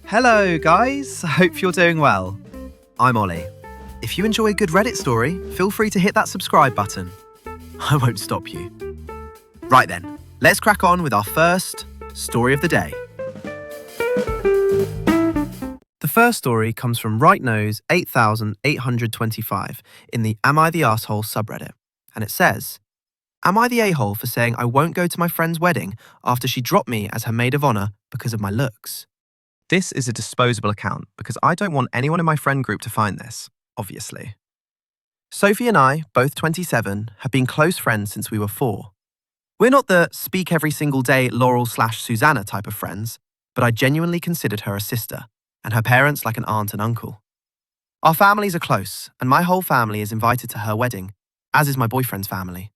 Hello guys, I hope you're doing well. I'm Ollie. If you enjoy a good Reddit story, feel free to hit that subscribe button. I won't stop you. Right then, let's crack on with our first story of the day. The first story comes from RightNose 8825 in the Am I the Arsehole subreddit, and it says, "Am I the a-hole for saying I won't go to my friend's wedding after she dropped me as her maid of honor because of my looks?" This is a disposable account because I don't want anyone in my friend group to find this, obviously. Sophie and I, both 27, have been close friends since we were 4. We're not the speak every single day Laurel/Susanna type of friends, but I genuinely considered her a sister, and her parents like an aunt and uncle. Our families are close, and my whole family is invited to her wedding, as is my boyfriend's family.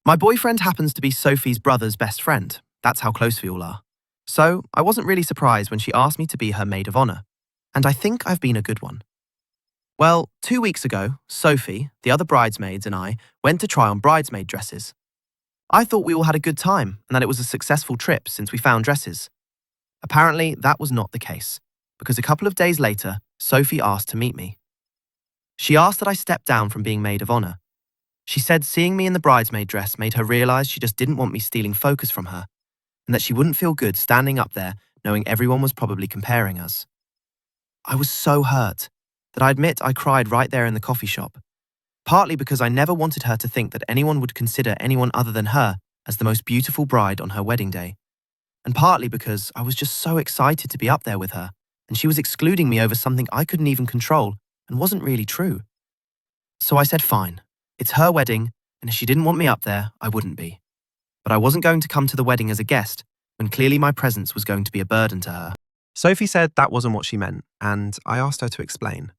My boyfriend happens to be Sophie's brother's best friend. That's how close we all are. So I wasn't really surprised when she asked me to be her maid of honor, and I think I've been a good one. Well, 2 weeks ago, Sophie, the other bridesmaids, and I went to try on bridesmaid dresses. I thought we all had a good time and that it was a successful trip since we found dresses. Apparently, that was not the case, because a couple of days later, Sophie asked to meet me. She asked that I step down from being maid of honor. She said seeing me in the bridesmaid dress made her realize she just didn't want me stealing focus from her, and that she wouldn't feel good standing up there knowing everyone was probably comparing us. I was so hurt that I admit I cried right there in the coffee shop, partly because I never wanted her to think that anyone would consider anyone other than her as the most beautiful bride on her wedding day, and partly because I was just so excited to be up there with her, and she was excluding me over something I couldn't even control and wasn't really true. So I said fine, it's her wedding, and if she didn't want me up there, I wouldn't be. But I wasn't going to come to the wedding as a guest when clearly my presence was going to be a burden to her. Sophie said that wasn't what she meant, and I asked her to explain.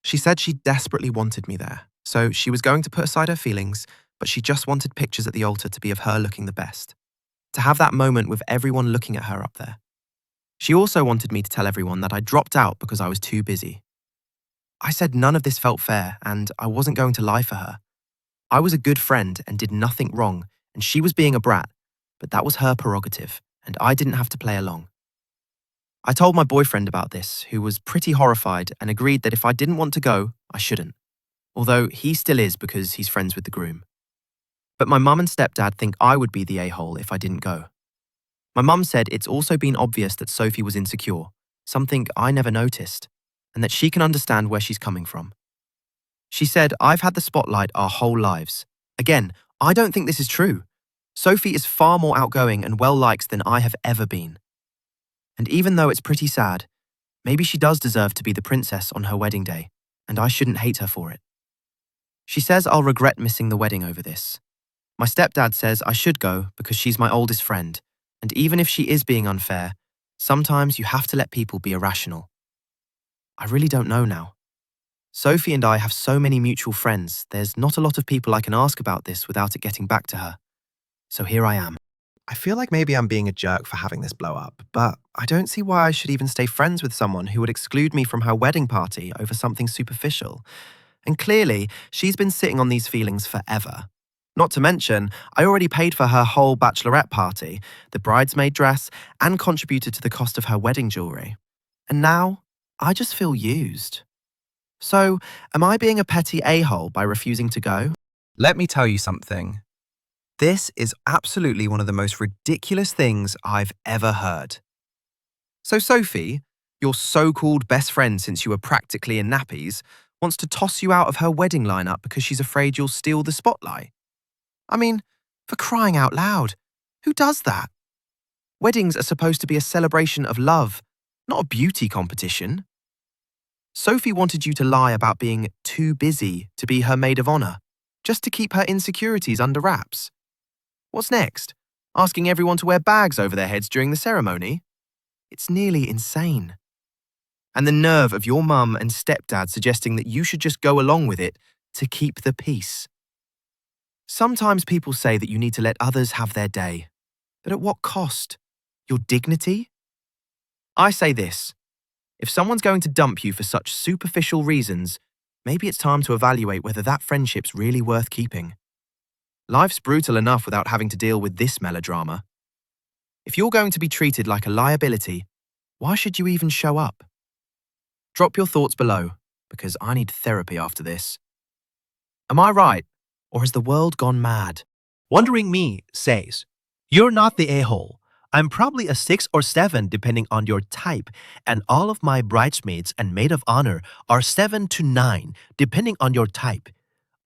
She said she desperately wanted me there, so she was going to put aside her feelings, but she just wanted pictures at the altar to be of her looking the best, to have that moment with everyone looking at her up there. She also wanted me to tell everyone that I dropped out because I was too busy. I said none of this felt fair, and I wasn't going to lie for her. I was a good friend and did nothing wrong, and she was being a brat, but that was her prerogative, and I didn't have to play along. I told my boyfriend about this, who was pretty horrified and agreed that if I didn't want to go, I shouldn't, although he still is because he's friends with the groom. But my mum and stepdad think I would be the a-hole if I didn't go. My mum said it's also been obvious that Sophie was insecure, something I never noticed, and that she can understand where she's coming from. She said I've had the spotlight our whole lives. Again, I don't think this is true. Sophie is far more outgoing and well-liked than I have ever been. And even though it's pretty sad, maybe she does deserve to be the princess on her wedding day, and I shouldn't hate her for it. She says I'll regret missing the wedding over this. My stepdad says I should go because she's my oldest friend, and even if she is being unfair, sometimes you have to let people be irrational. I really don't know now. Sophie and I have so many mutual friends, there's not a lot of people I can ask about this without it getting back to her. So here I am. I feel like maybe I'm being a jerk for having this blow up, but I don't see why I should even stay friends with someone who would exclude me from her wedding party over something superficial. And clearly, she's been sitting on these feelings forever. Not to mention, I already paid for her whole bachelorette party, the bridesmaid dress, and contributed to the cost of her wedding jewelry. And now, I just feel used. So, am I being a petty a-hole by refusing to go? Let me tell you something. This is absolutely one of the most ridiculous things I've ever heard. So Sophie, your so-called best friend since you were practically in nappies, wants to toss you out of her wedding lineup because she's afraid you'll steal the spotlight. I mean, for crying out loud, who does that? Weddings are supposed to be a celebration of love, not a beauty competition. Sophie wanted you to lie about being too busy to be her maid of honor, just to keep her insecurities under wraps. What's next? Asking everyone to wear bags over their heads during the ceremony? It's nearly insane. And the nerve of your mum and stepdad suggesting that you should just go along with it to keep the peace. Sometimes people say that you need to let others have their day, but at what cost? Your dignity? I say this. If someone's going to dump you for such superficial reasons, maybe it's time to evaluate whether that friendship's really worth keeping. Life's brutal enough without having to deal with this melodrama. If you're going to be treated like a liability, Why should you even show up? Drop your thoughts below, because I need therapy after this. Am I right, or has the world gone mad? Wondering Me says, "You're not the a-hole. I'm probably a 6 or 7 depending on your type, and all of my bridesmaids and maid of honor are 7 to 9 depending on your type.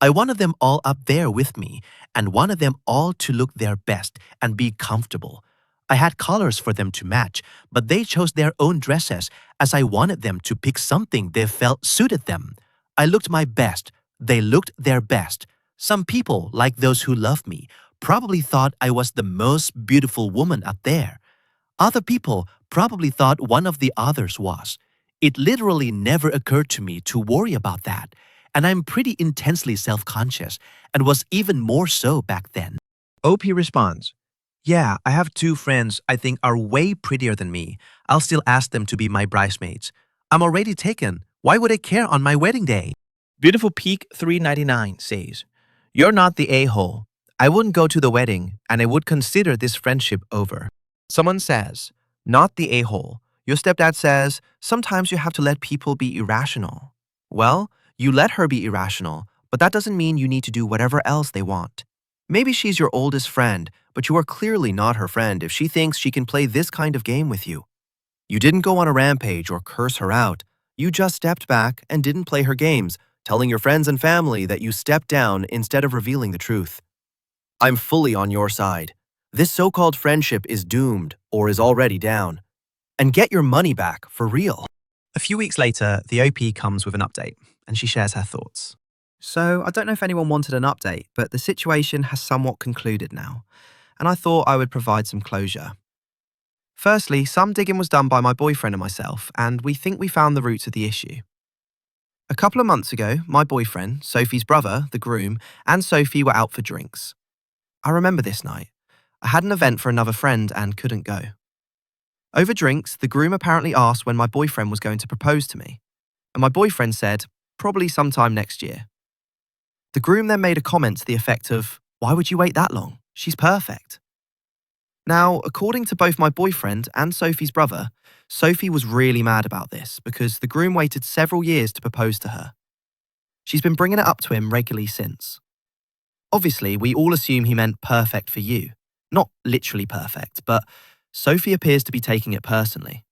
I wanted them all up there with me and wanted them all to look their best and be comfortable. I had colors for them to match, but they chose their own dresses as I wanted them to pick something they felt suited them. I looked my best. They looked their best. Some people, like those who love me, probably thought I was the most beautiful woman up there. Other people probably thought one of the others was. It literally never occurred to me to worry about that, and I'm pretty intensely self-conscious and was even more so back then." OP responds, "Yeah, I have 2 friends I think are way prettier than me. I'll still ask them to be my bridesmaids. I'm already taken. Why would I care on my wedding day?" Beautiful Peak 399 says, "You're not the a-hole. I wouldn't go to the wedding, and I would consider this friendship over." Someone says, "Not the a-hole. Your stepdad says, sometimes you have to let people be irrational." Well, you let her be irrational, but that doesn't mean you need to do whatever else they want. Maybe she's your oldest friend, but you are clearly not her friend if she thinks she can play this kind of game with you. You didn't go on a rampage or curse her out. You just stepped back and didn't play her games, telling your friends and family that you stepped down instead of revealing the truth. I'm fully on your side. This so-called friendship is doomed or is already down. And get your money back for real." A few weeks later, the OP comes with an update, and she shares her thoughts. "So, I don't know if anyone wanted an update, but the situation has somewhat concluded now, and I thought I would provide some closure. Firstly, some digging was done by my boyfriend and myself, and we think we found the roots of the issue. A couple of months ago, my boyfriend, Sophie's brother, the groom, and Sophie were out for drinks. I remember this night. I had an event for another friend and couldn't go. Over drinks, the groom apparently asked when my boyfriend was going to propose to me, and my boyfriend said, probably sometime next year. The groom then made a comment to the effect of, "Why would you wait that long? She's perfect." Now, according to both my boyfriend and Sophie's brother, Sophie was really mad about this because the groom waited several years to propose to her. She's been bringing it up to him regularly since. Obviously, we all assume he meant perfect for you. Not literally perfect, but Sophie appears to be taking it personally.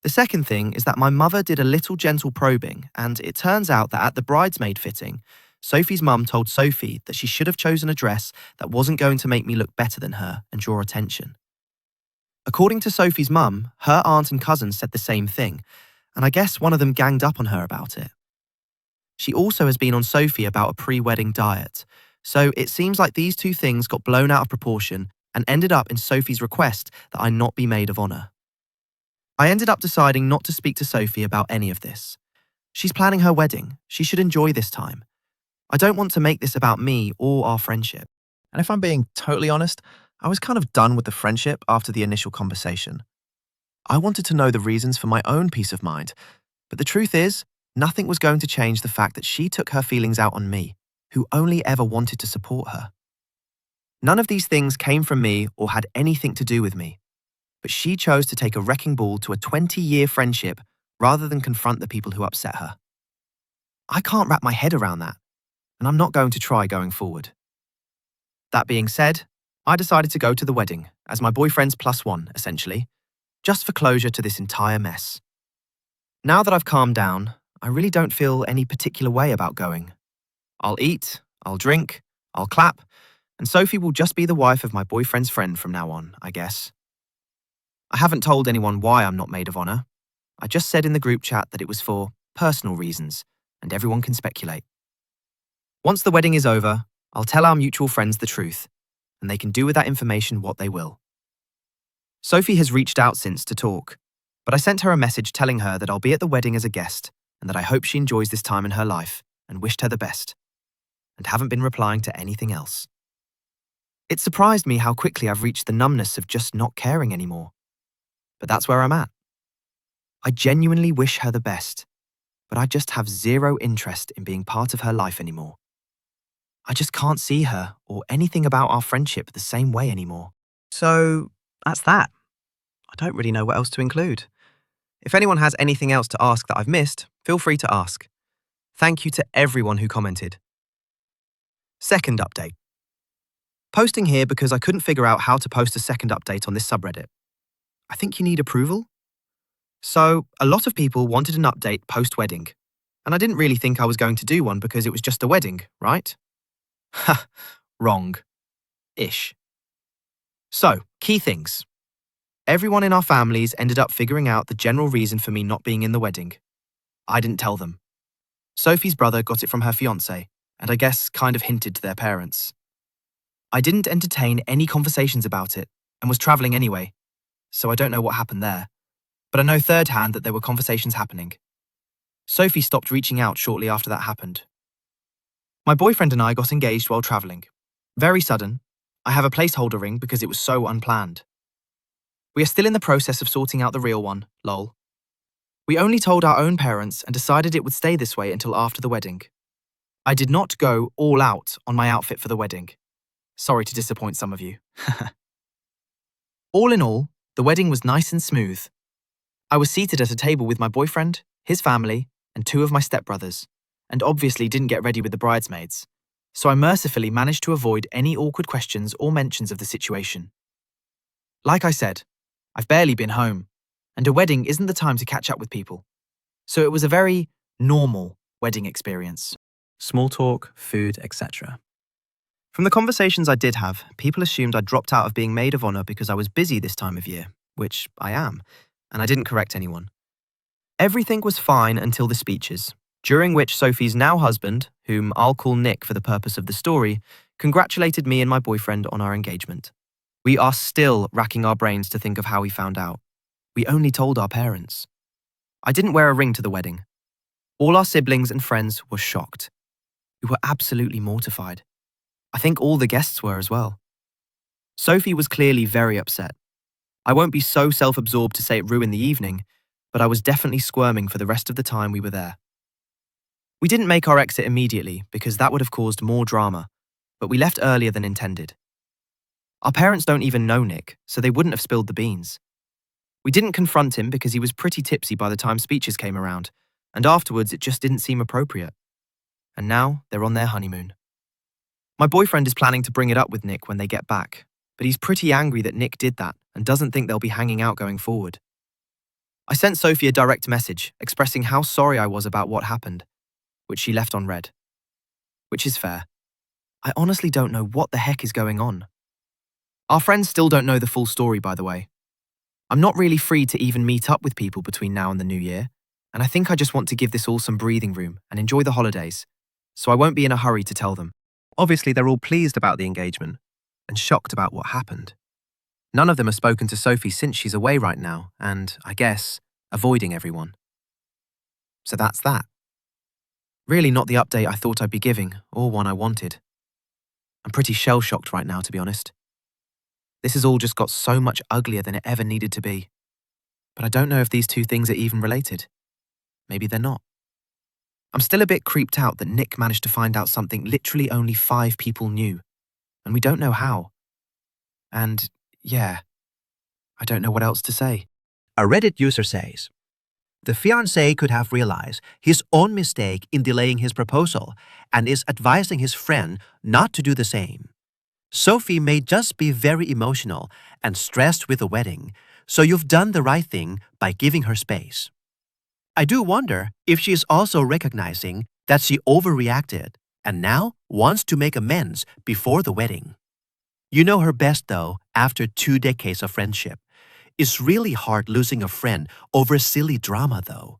The second thing is that my mother did a little gentle probing, and it turns out that at the bridesmaid fitting, Sophie's mum told Sophie that she should have chosen a dress that wasn't going to make me look better than her and draw attention. According to Sophie's mum, her aunt and cousin said the same thing, and I guess one of them ganged up on her about it. She also has been on Sophie about a pre-wedding diet, so it seems like these 2 things got blown out of proportion and ended up in Sophie's request that I not be maid of honor. I ended up deciding not to speak to Sophie about any of this. She's planning her wedding. She should enjoy this time. I don't want to make this about me or our friendship. And if I'm being totally honest, I was kind of done with the friendship after the initial conversation. I wanted to know the reasons for my own peace of mind, but the truth is, nothing was going to change the fact that she took her feelings out on me, who only ever wanted to support her. None of these things came from me or had anything to do with me, but she chose to take a wrecking ball to a 20-year friendship rather than confront the people who upset her. I can't wrap my head around that, and I'm not going to try going forward. That being said, I decided to go to the wedding as my boyfriend's +1, essentially, just for closure to this entire mess. Now that I've calmed down, I really don't feel any particular way about going. I'll eat, I'll drink, I'll clap, and Sophie will just be the wife of my boyfriend's friend from now on, I guess. I haven't told anyone why I'm not maid of honor. I just said in the group chat that it was for personal reasons, and everyone can speculate. Once the wedding is over, I'll tell our mutual friends the truth, and they can do with that information what they will. Sophie has reached out since to talk, but I sent her a message telling her that I'll be at the wedding as a guest and that I hope she enjoys this time in her life and wished her the best, and haven't been replying to anything else. It surprised me how quickly I've reached the numbness of just not caring anymore. But that's where I'm at. I genuinely wish her the best, but I just have zero interest in being part of her life anymore. I just can't see her or anything about our friendship the same way anymore. So, that's that. I don't really know what else to include. If anyone has anything else to ask that I've missed, feel free to ask. Thank you to everyone who commented. Second update. Posting here because I couldn't figure out how to post a second update on this subreddit. I think you need approval. So, a lot of people wanted an update post-wedding, and I didn't really think I was going to do one because it was just a wedding, right? Ha, wrong. Ish. So, key things. Everyone in our families ended up figuring out the general reason for me not being in the wedding. I didn't tell them. Sophie's brother got it from her fiancé, and I guess kind of hinted to their parents. I didn't entertain any conversations about it and was travelling anyway, so I don't know what happened there. But I know third hand that there were conversations happening. Sophie stopped reaching out shortly after that happened. My boyfriend and I got engaged while travelling. Very sudden. I have a placeholder ring because it was so unplanned. We are still in the process of sorting out the real one, lol. We only told our own parents and decided it would stay this way until after the wedding. I did not go all out on my outfit for the wedding. Sorry to disappoint some of you. All in all, the wedding was nice and smooth. I was seated at a table with my boyfriend, his family, and 2 of my stepbrothers, and obviously didn't get ready with the bridesmaids, so I mercifully managed to avoid any awkward questions or mentions of the situation. Like I said, I've barely been home, and a wedding isn't the time to catch up with people, so it was a very normal wedding experience. Small talk, food, etc. From the conversations I did have, people assumed I dropped out of being maid of honor because I was busy this time of year, which I am, and I didn't correct anyone. Everything was fine until the speeches, during which Sophie's now husband, whom I'll call Nick for the purpose of the story, congratulated me and my boyfriend on our engagement. We are still racking our brains to think of how he found out. We only told our parents. I didn't wear a ring to the wedding. All our siblings and friends were shocked. We were absolutely mortified. I think all the guests were as well. Sophie was clearly very upset. I won't be so self-absorbed to say it ruined the evening, but I was definitely squirming for the rest of the time we were there. We didn't make our exit immediately because that would have caused more drama, but we left earlier than intended. Our parents don't even know Nick, so they wouldn't have spilled the beans. We didn't confront him because he was pretty tipsy by the time speeches came around, and afterwards it just didn't seem appropriate. And now they're on their honeymoon. My boyfriend is planning to bring it up with Nick when they get back, but he's pretty angry that Nick did that and doesn't think they'll be hanging out going forward. I sent Sophie a direct message expressing how sorry I was about what happened, which she left on read. Which is fair. I honestly don't know what the heck is going on. Our friends still don't know the full story, by the way. I'm not really free to even meet up with people between now and the new year, and I think I just want to give this all some breathing room and enjoy the holidays, so I won't be in a hurry to tell them. Obviously, they're all pleased about the engagement and shocked about what happened. None of them have spoken to Sophie since she's away right now and, I guess, avoiding everyone. So that's that. Really not the update I thought I'd be giving or one I wanted. I'm pretty shell-shocked right now, to be honest. This has all just got so much uglier than it ever needed to be. But I don't know if these 2 things are even related. Maybe they're not. I'm still a bit creeped out that Nick managed to find out something literally only 5 people knew, and we don't know how. And, yeah, I don't know what else to say. A Reddit user says, the fiancé could have realized his own mistake in delaying his proposal and is advising his friend not to do the same. Sophie may just be very emotional and stressed with the wedding, so you've done the right thing by giving her space. I do wonder if she is also recognizing that she overreacted and now wants to make amends before the wedding. You know her best, though, after 2 decades of friendship. It's really hard losing a friend over silly drama, though.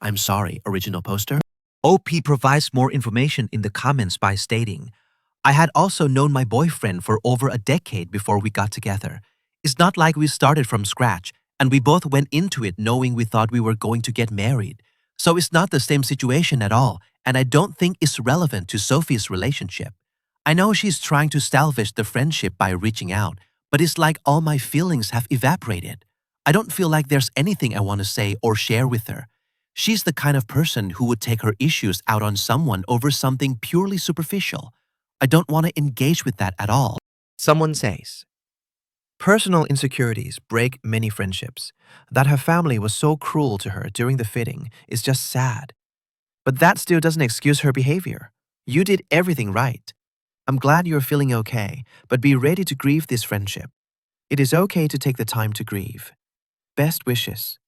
I'm sorry, original poster. OP provides more information in the comments by stating, I had also known my boyfriend for over a decade before we got together. It's not like we started from scratch, and we both went into it knowing we thought we were going to get married. So it's not the same situation at all, and I don't think it's relevant to Sophie's relationship. I know she's trying to salvage the friendship by reaching out, but it's like all my feelings have evaporated. I don't feel like there's anything I want to say or share with her. She's the kind of person who would take her issues out on someone over something purely superficial. I don't want to engage with that at all. Someone says, Personal insecurities break many friendships. That her family was so cruel to her during the fitting is just sad. But that still doesn't excuse her behavior. You did everything right. I'm glad you're feeling okay, but be ready to grieve this friendship. It is okay to take the time to grieve. Best wishes.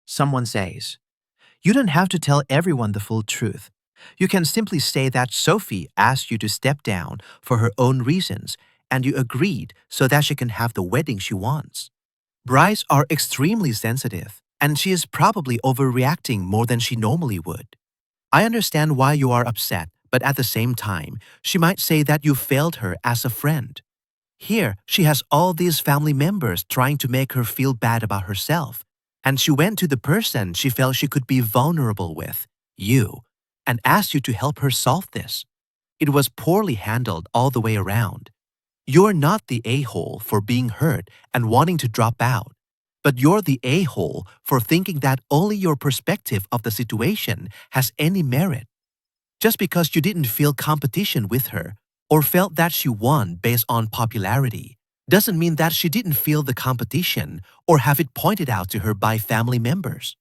Someone says, you don't have to tell everyone the full truth. You can simply say that Sophie asked you to step down for her own reasons and you agreed so that she can have the wedding she wants. Brides are extremely sensitive, and she is probably overreacting more than she normally would. I understand why you are upset, but at the same time, she might say that you failed her as a friend. Here, she has all these family members trying to make her feel bad about herself, and she went to the person she felt she could be vulnerable with, you, and asked you to help her solve this. It was poorly handled all the way around. You're not the a-hole for being hurt and wanting to drop out, but you're the a-hole for thinking that only your perspective of the situation has any merit. Just because you didn't feel competition with her or felt that she won based on popularity doesn't mean that she didn't feel the competition or have it pointed out to her by family members.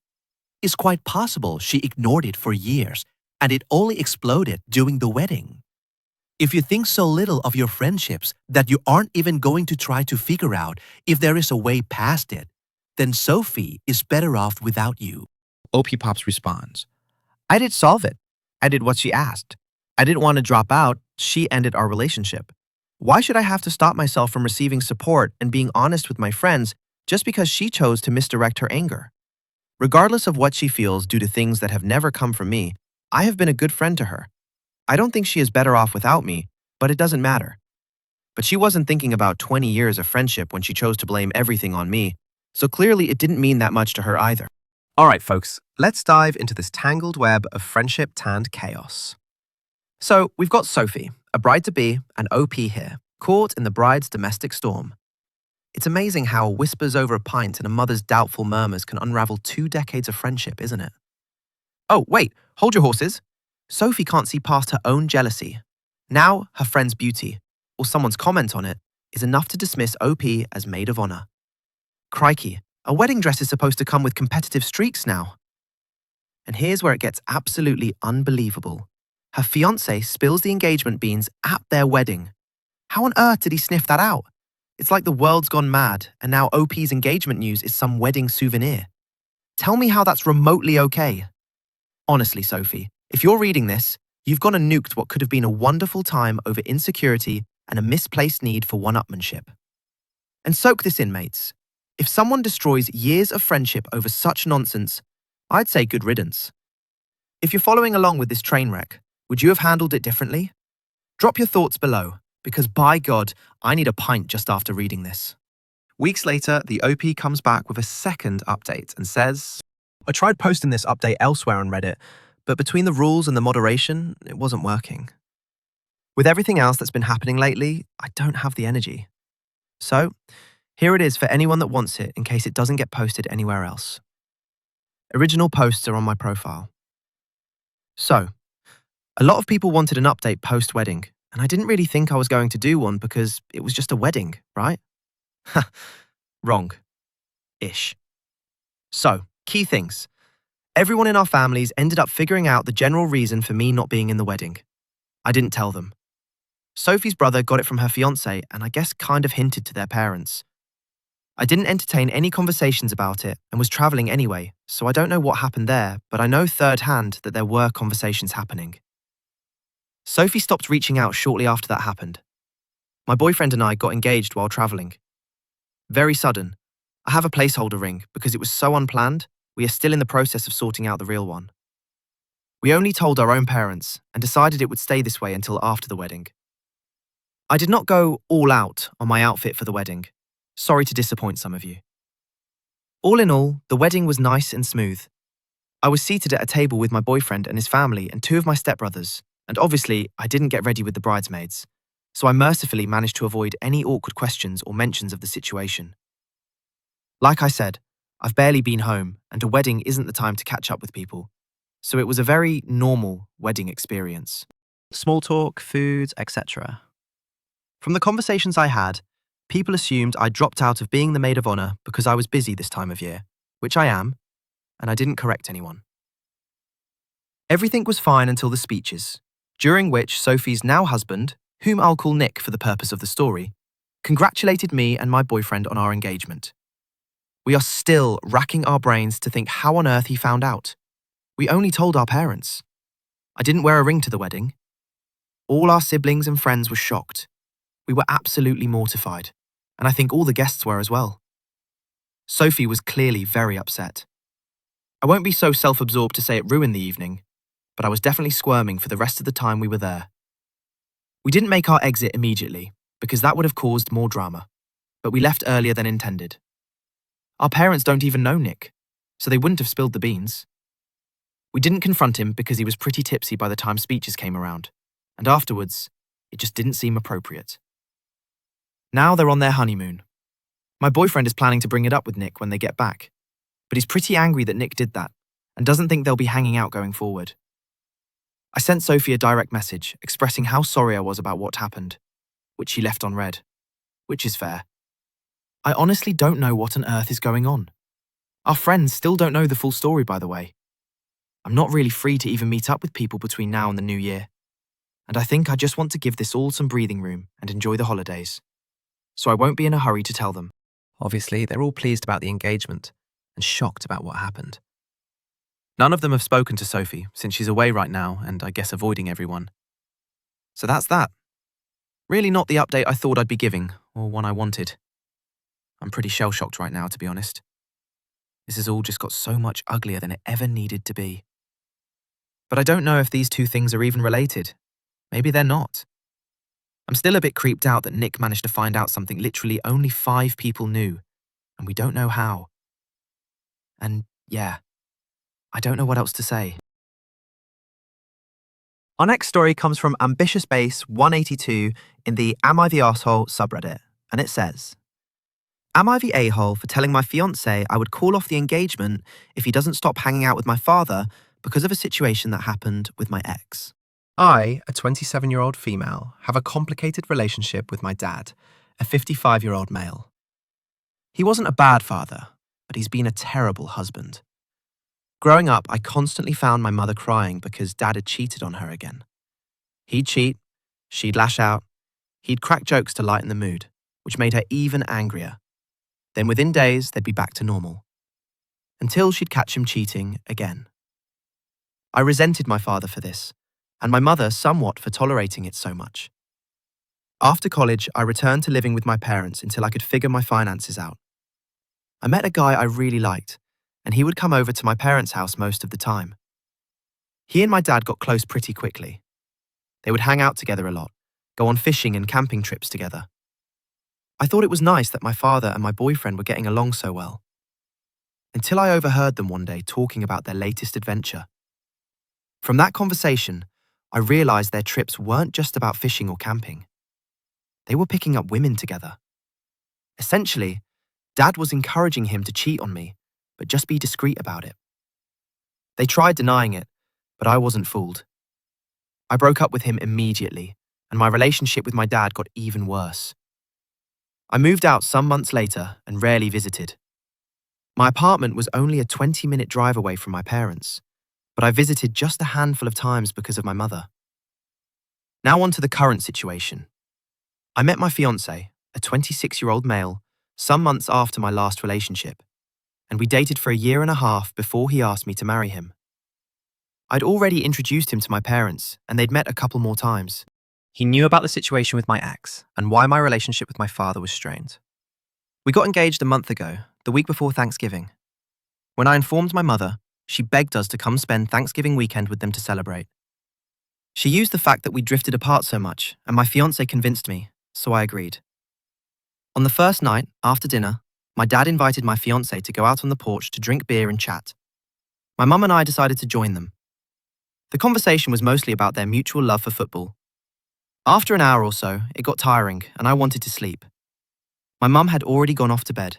It's quite possible she ignored it for years and it only exploded during the wedding. If you think so little of your friendships that you aren't even going to try to figure out if there is a way past it, then Sophie is better off without you. OP Pops responds, I did solve it. I did what she asked. I didn't want to drop out. She ended our relationship. Why should I have to stop myself from receiving support and being honest with my friends just because she chose to misdirect her anger? Regardless of what she feels due to things that have never come from me, I have been a good friend to her. I don't think she is better off without me, but it doesn't matter. But she wasn't thinking about 20 years of friendship when she chose to blame everything on me, so clearly it didn't mean that much to her either. All right, folks, let's dive into this tangled web of friendship-tanned chaos. So, we've got Sophie, a bride-to-be, and OP here, caught in the bride's domestic storm. It's amazing how whispers over a pint and a mother's doubtful murmurs can unravel 2 decades of friendship, isn't it? Oh, wait, hold your horses. Sophie can't see past her own jealousy. Now, her friend's beauty, or someone's comment on it, is enough to dismiss OP as maid of honor. Crikey, a wedding dress is supposed to come with competitive streaks now. And here's where it gets absolutely unbelievable. Her fiancé spills the engagement beans at their wedding. How on earth did he sniff that out? It's like the world's gone mad, and now OP's engagement news is some wedding souvenir. Tell me how that's remotely okay. Honestly, Sophie, if you're reading this, you've gone and nuked what could have been a wonderful time over insecurity and a misplaced need for one-upmanship. And soak this in, mates. If someone destroys years of friendship over such nonsense, I'd say good riddance. If you're following along with this train wreck, would you have handled it differently? Drop your thoughts below, because by God, I need a pint just after reading this. Weeks later, the OP comes back with a second update and says, I tried posting this update elsewhere on Reddit, but between the rules and the moderation, it wasn't working. With everything else that's been happening lately, I don't have the energy. So, here it is for anyone that wants it in case it doesn't get posted anywhere else. Original posts are on my profile. So, a lot of people wanted an update post-wedding, and I didn't really think I was going to do one because it was just a wedding, right? Ha, wrong. Ish. So, key things. Everyone in our families ended up figuring out the general reason for me not being in the wedding. I didn't tell them. Sophie's brother got it from her fiancé and I guess kind of hinted to their parents. I didn't entertain any conversations about it and was travelling anyway, so I don't know what happened there, but I know third hand that there were conversations happening. Sophie stopped reaching out shortly after that happened. My boyfriend and I got engaged while travelling. Very sudden. I have a placeholder ring because it was so unplanned. We are still in the process of sorting out the real one. We only told our own parents and decided it would stay this way until after the wedding. I did not go all out on my outfit for the wedding. Sorry to disappoint some of you. All in all, the wedding was nice and smooth. I was seated at a table with my boyfriend and his family and 2 of my stepbrothers, and obviously I didn't get ready with the bridesmaids, so I mercifully managed to avoid any awkward questions or mentions of the situation. Like I said, I've barely been home, and a wedding isn't the time to catch up with people, so it was a very normal wedding experience. Small talk, foods, etc. From the conversations I had, People assumed I dropped out of being the maid of honor because I was busy this time of year, which I am, and I didn't correct anyone. Everything was fine until the speeches, during which Sophie's now husband, whom I'll call Nick for the purpose of the story, congratulated me and my boyfriend on our engagement. We are still racking our brains to think how on earth he found out. We only told our parents. I didn't wear a ring to the wedding. All our siblings and friends were shocked. We were absolutely mortified, and I think all the guests were as well. Sophie was clearly very upset. I won't be so self-absorbed to say it ruined the evening, but I was definitely squirming for the rest of the time we were there. We didn't make our exit immediately, because that would have caused more drama, but we left earlier than intended. Our parents don't even know Nick, so they wouldn't have spilled the beans. We didn't confront him because he was pretty tipsy by the time speeches came around, and afterwards, it just didn't seem appropriate. Now they're on their honeymoon. My boyfriend is planning to bring it up with Nick when they get back, but he's pretty angry that Nick did that and doesn't think they'll be hanging out going forward. I sent Sophie a direct message expressing how sorry I was about what happened, which she left unread, which is fair. I honestly don't know what on earth is going on. Our friends still don't know the full story, by the way. I'm not really free to even meet up with people between now and the new year, and I think I just want to give this all some breathing room and enjoy the holidays. So I won't be in a hurry to tell them. Obviously, they're all pleased about the engagement and shocked about what happened. None of them have spoken to Sophie since she's away right now and I guess avoiding everyone. So that's that. Really not the update I thought I'd be giving, or one I wanted. I'm pretty shell-shocked right now, to be honest. This has all just got so much uglier than it ever needed to be. But I don't know if these two things are even related. Maybe they're not. I'm still a bit creeped out that Nick managed to find out something literally only 5 people knew, and we don't know how. And yeah, I don't know what else to say. Our next story comes from Ambitious Base 182 in the Am I the Arsehole subreddit, and it says, Am I the a-hole for telling my fiancé I would call off the engagement if he doesn't stop hanging out with my father because of a situation that happened with my ex? I, a 27-year-old female, have a complicated relationship with my dad, a 55-year-old male. He wasn't a bad father, but he's been a terrible husband. Growing up, I constantly found my mother crying because Dad had cheated on her again. He'd cheat, she'd lash out, he'd crack jokes to lighten the mood, which made her even angrier. Then within days, they'd be back to normal. Until she'd catch him cheating again. I resented my father for this, and my mother somewhat for tolerating it so much. After college, I returned to living with my parents until I could figure my finances out. I met a guy I really liked, and he would come over to my parents' house most of the time. He and my dad got close pretty quickly. They would hang out together a lot, go on fishing and camping trips together. I thought it was nice that my father and my boyfriend were getting along so well. Until I overheard them one day talking about their latest adventure. From that conversation, I realized their trips weren't just about fishing or camping. They were picking up women together. Essentially, Dad was encouraging him to cheat on me, but just be discreet about it. They tried denying it, but I wasn't fooled. I broke up with him immediately, and my relationship with my dad got even worse. I moved out some months later and rarely visited. My apartment was only a 20-minute drive away from my parents, but I visited just a handful of times because of my mother. Now on to the current situation. I met my fiancé, a 26-year-old male, some months after my last relationship, and we dated for a year and a half before he asked me to marry him. I'd already introduced him to my parents, and they'd met a couple more times. He knew about the situation with my ex and why my relationship with my father was strained. We got engaged a month ago, the week before Thanksgiving. When I informed my mother, she begged us to come spend Thanksgiving weekend with them to celebrate. She used the fact that we drifted apart so much, and my fiancé convinced me, so I agreed. On the first night, after dinner, my dad invited my fiancé to go out on the porch to drink beer and chat. My mum and I decided to join them. The conversation was mostly about their mutual love for football. After an hour or so, it got tiring and I wanted to sleep. My mum had already gone off to bed.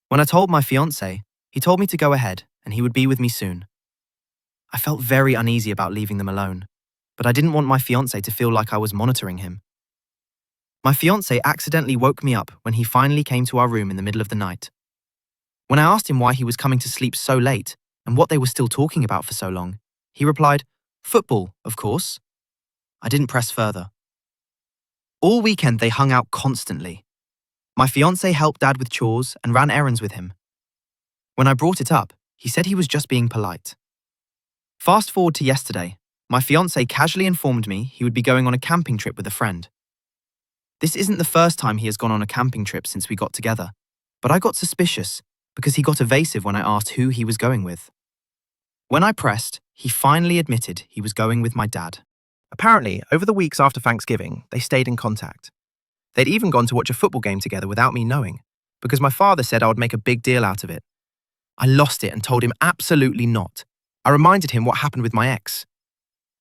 When I told my fiancé, he told me to go ahead and he would be with me soon. I felt very uneasy about leaving them alone, but I didn't want my fiancé to feel like I was monitoring him. My fiancé accidentally woke me up when he finally came to our room in the middle of the night. When I asked him why he was coming to sleep so late and what they were still talking about for so long, he replied, "Football, of course." I didn't press further. All weekend they hung out constantly. My fiancé helped Dad with chores and ran errands with him. When I brought it up, he said he was just being polite. Fast forward to yesterday, my fiancé casually informed me he would be going on a camping trip with a friend. This isn't the first time he has gone on a camping trip since we got together, but I got suspicious because he got evasive when I asked who he was going with. When I pressed, he finally admitted he was going with my dad. Apparently, over the weeks after Thanksgiving, they stayed in contact. They'd even gone to watch a football game together without me knowing, because my father said I would make a big deal out of it. I lost it and told him absolutely not. I reminded him what happened with my ex.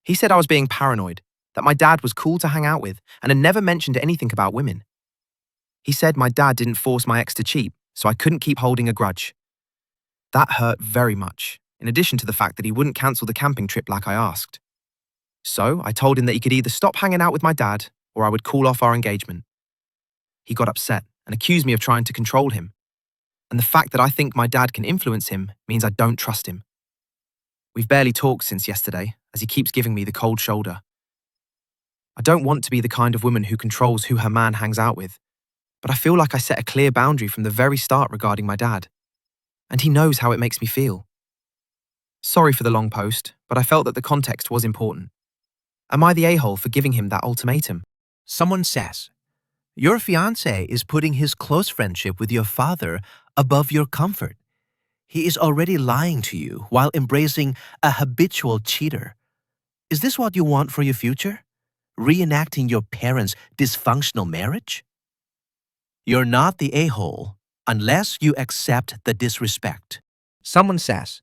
He said I was being paranoid, that my dad was cool to hang out with and had never mentioned anything about women. He said my dad didn't force my ex to cheat, so I couldn't keep holding a grudge. That hurt very much, in addition to the fact that he wouldn't cancel the camping trip like I asked. So I told him that he could either stop hanging out with my dad or I would call off our engagement. He got upset and accused me of trying to control him. And the fact that I think my dad can influence him means I don't trust him. We've barely talked since yesterday, as he keeps giving me the cold shoulder. I don't want to be the kind of woman who controls who her man hangs out with, but I feel like I set a clear boundary from the very start regarding my dad. And he knows how it makes me feel. Sorry for the long post, but I felt that the context was important. Am I the a-hole for giving him that ultimatum? Someone says, your fiancé is putting his close friendship with your father above your comfort. He is already lying to you while embracing a habitual cheater. Is this what you want for your future? Reenacting your parents' dysfunctional marriage? You're not the a-hole unless you accept the disrespect. Someone says,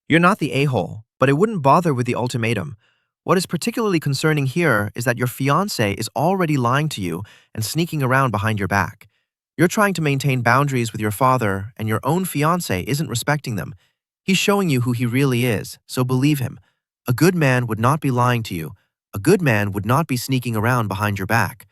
you're not the a-hole, but I wouldn't bother with the ultimatum. What is particularly concerning here is that your fiancé is already lying to you and sneaking around behind your back. You're trying to maintain boundaries with your father, and your own fiancé isn't respecting them. He's showing you who he really is, so believe him. A good man would not be lying to you. A good man would not be sneaking around behind your back.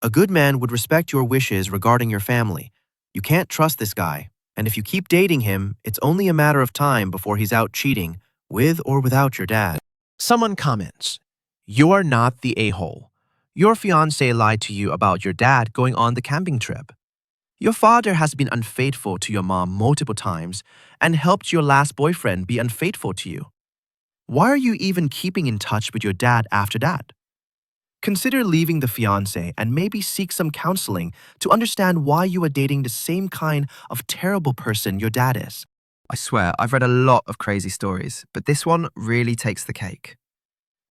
A good man would respect your wishes regarding your family. You can't trust this guy, and if you keep dating him, it's only a matter of time before he's out cheating, with or without your dad. Someone comments, you're not the a-hole. Your fiancé lied to you about your dad going on the camping trip. Your father has been unfaithful to your mom multiple times and helped your last boyfriend be unfaithful to you. Why are you even keeping in touch with your dad after that? Consider leaving the fiancé and maybe seek some counseling to understand why you are dating the same kind of terrible person your dad is. I swear, I've read a lot of crazy stories, but this one really takes the cake.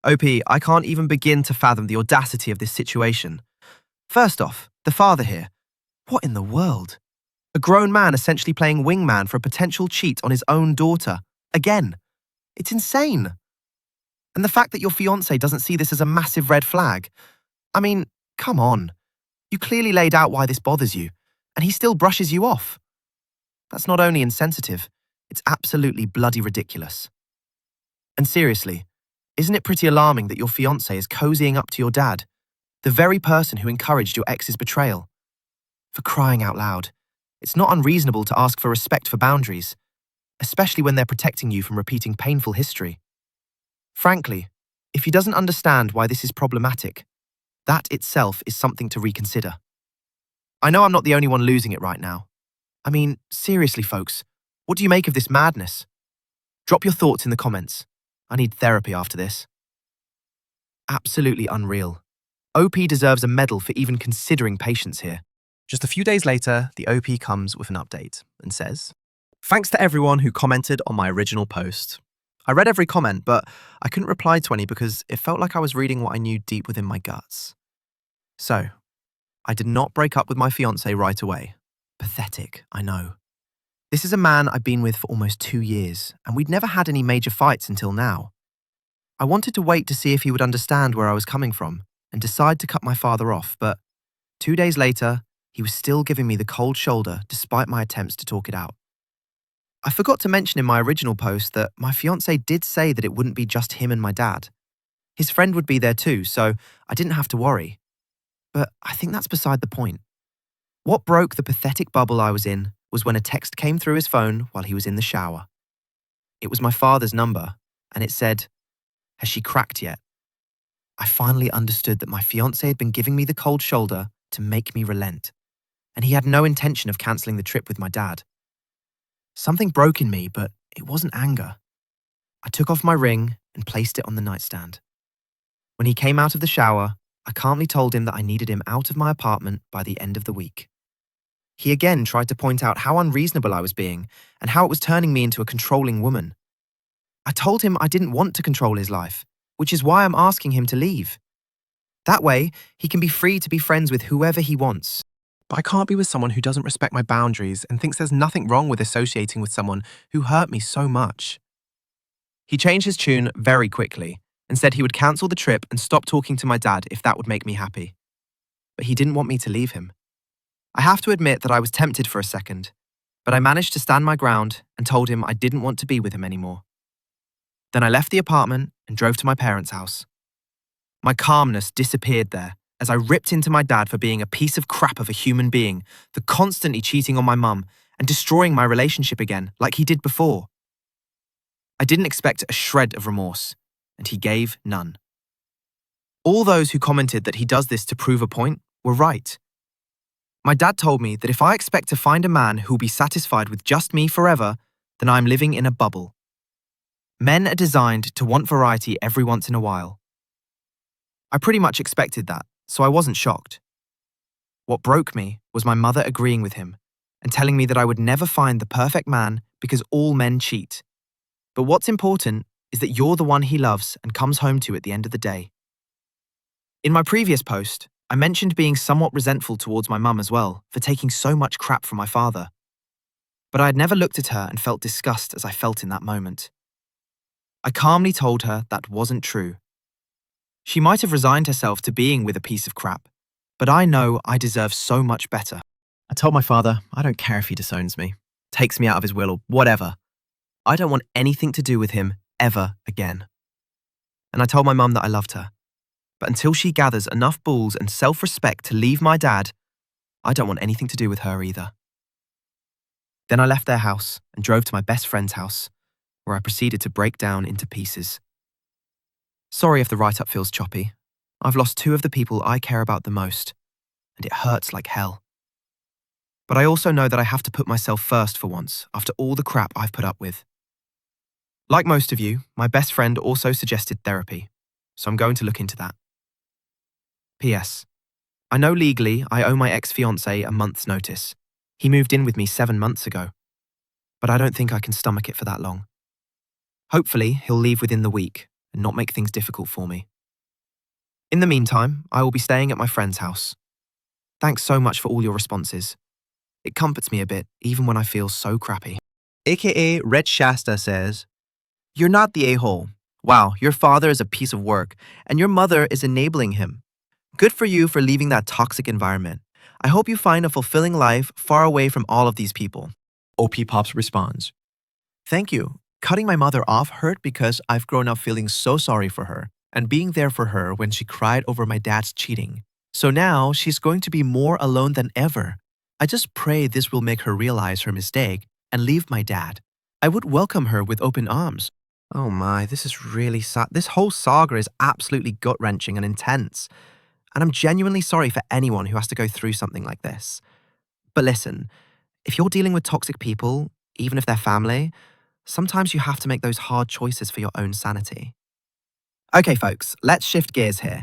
OP, I can't even begin to fathom the audacity of this situation. First off, the father here. What in the world? A grown man essentially playing wingman for a potential cheat on his own daughter. Again. It's insane. And the fact that your fiancé doesn't see this as a massive red flag. I mean, come on. You clearly laid out why this bothers you, and he still brushes you off. That's not only insensitive, it's absolutely bloody ridiculous. And seriously, isn't it pretty alarming that your fiancé is cozying up to your dad, the very person who encouraged your ex's betrayal? For crying out loud, it's not unreasonable to ask for respect for boundaries, especially when they're protecting you from repeating painful history. Frankly, if he doesn't understand why this is problematic, that itself is something to reconsider. I know I'm not the only one losing it right now. I mean, seriously, folks, what do you make of this madness? Drop your thoughts in the comments. I need therapy after this. Absolutely unreal. OP deserves a medal for even considering patience here. Just a few days later, the OP comes with an update and says, thanks to everyone who commented on my original post. I read every comment, but I couldn't reply to any because it felt like I was reading what I knew deep within my guts. So, I did not break up with my fiancé right away. Pathetic, I know. This is a man I've been with for almost 2 years, and we'd never had any major fights until now. I wanted to wait to see if he would understand where I was coming from and decide to cut my father off, but 2 days later, he was still giving me the cold shoulder despite my attempts to talk it out. I forgot to mention in my original post that my fiancé did say that it wouldn't be just him and my dad. His friend would be there too, so I didn't have to worry. But I think that's beside the point. What broke the pathetic bubble I was in was when a text came through his phone while he was in the shower. It was my father's number, and it said, "Has she cracked yet?" I finally understood that my fiancé had been giving me the cold shoulder to make me relent, and he had no intention of cancelling the trip with my dad. Something broke in me, but it wasn't anger. I took off my ring and placed it on the nightstand. When he came out of the shower, I calmly told him that I needed him out of my apartment by the end of the week. He again tried to point out how unreasonable I was being and how it was turning me into a controlling woman. I told him I didn't want to control his life, which is why I'm asking him to leave. That way, he can be free to be friends with whoever he wants. But I can't be with someone who doesn't respect my boundaries and thinks there's nothing wrong with associating with someone who hurt me so much. He changed his tune very quickly and said he would cancel the trip and stop talking to my dad if that would make me happy. But he didn't want me to leave him. I have to admit that I was tempted for a second, but I managed to stand my ground and told him I didn't want to be with him anymore. Then I left the apartment and drove to my parents' house. My calmness disappeared there as I ripped into my dad for being a piece of crap of a human being, for constantly cheating on my mum and destroying my relationship again like he did before. I didn't expect a shred of remorse, and he gave none. All those who commented that he does this to prove a point were right. My dad told me that if I expect to find a man who'll be satisfied with just me forever, then I'm living in a bubble. Men are designed to want variety every once in a while. I pretty much expected that, so I wasn't shocked. What broke me was my mother agreeing with him and telling me that I would never find the perfect man because all men cheat. But what's important is that you're the one he loves and comes home to at the end of the day. In my previous post, I mentioned being somewhat resentful towards my mum as well for taking so much crap from my father. But I had never looked at her and felt disgust as I felt in that moment. I calmly told her that wasn't true. She might have resigned herself to being with a piece of crap, but I know I deserve so much better. I told my father I don't care if he disowns me, takes me out of his will or whatever. I don't want anything to do with him ever again. And I told my mum that I loved her. But until she gathers enough balls and self-respect to leave my dad, I don't want anything to do with her either. Then I left their house and drove to my best friend's house, where I proceeded to break down into pieces. Sorry if the write-up feels choppy. I've lost two of the people I care about the most, and it hurts like hell. But I also know that I have to put myself first for once after all the crap I've put up with. Like most of you, my best friend also suggested therapy, so I'm going to look into that. P.S. I know legally I owe my ex-fiancé a month's notice. He moved in with me 7 months ago. But I don't think I can stomach it for that long. Hopefully, he'll leave within the week and not make things difficult for me. In the meantime, I will be staying at my friend's house. Thanks so much for all your responses. It comforts me a bit, even when I feel so crappy. AKA Red Shasta says, "You're not the a-hole. Wow, your father is a piece of work, and your mother is enabling him. Good for you for leaving that toxic environment. I hope you find a fulfilling life far away from all of these people." OP Pops responds, "Thank you. Cutting my mother off hurt because I've grown up feeling so sorry for her and being there for her when she cried over my dad's cheating. So now she's going to be more alone than ever. I just pray this will make her realize her mistake and leave my dad. I would welcome her with open arms." Oh my, this is really sad. This whole saga is absolutely gut-wrenching and intense. And I'm genuinely sorry for anyone who has to go through something like this. But listen, if you're dealing with toxic people, even if they're family, sometimes you have to make those hard choices for your own sanity. Okay, folks, let's shift gears here.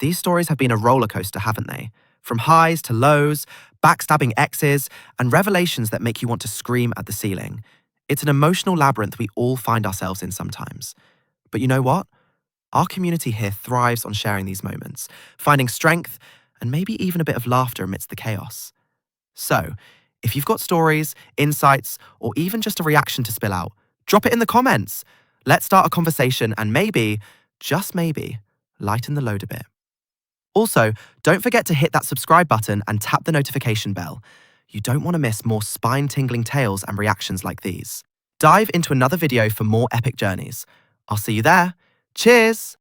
These stories have been a roller coaster, haven't they? From highs to lows, backstabbing exes, and revelations that make you want to scream at the ceiling. It's an emotional labyrinth we all find ourselves in sometimes. But you know what? Our community here thrives on sharing these moments, finding strength, and maybe even a bit of laughter amidst the chaos. So, if you've got stories, insights, or even just a reaction to spill out, drop it in the comments. Let's start a conversation and maybe, just maybe, lighten the load a bit. Also, don't forget to hit that subscribe button and tap the notification bell. You don't want to miss more spine-tingling tales and reactions like these. Dive into another video for more epic journeys. I'll see you there. Cheers!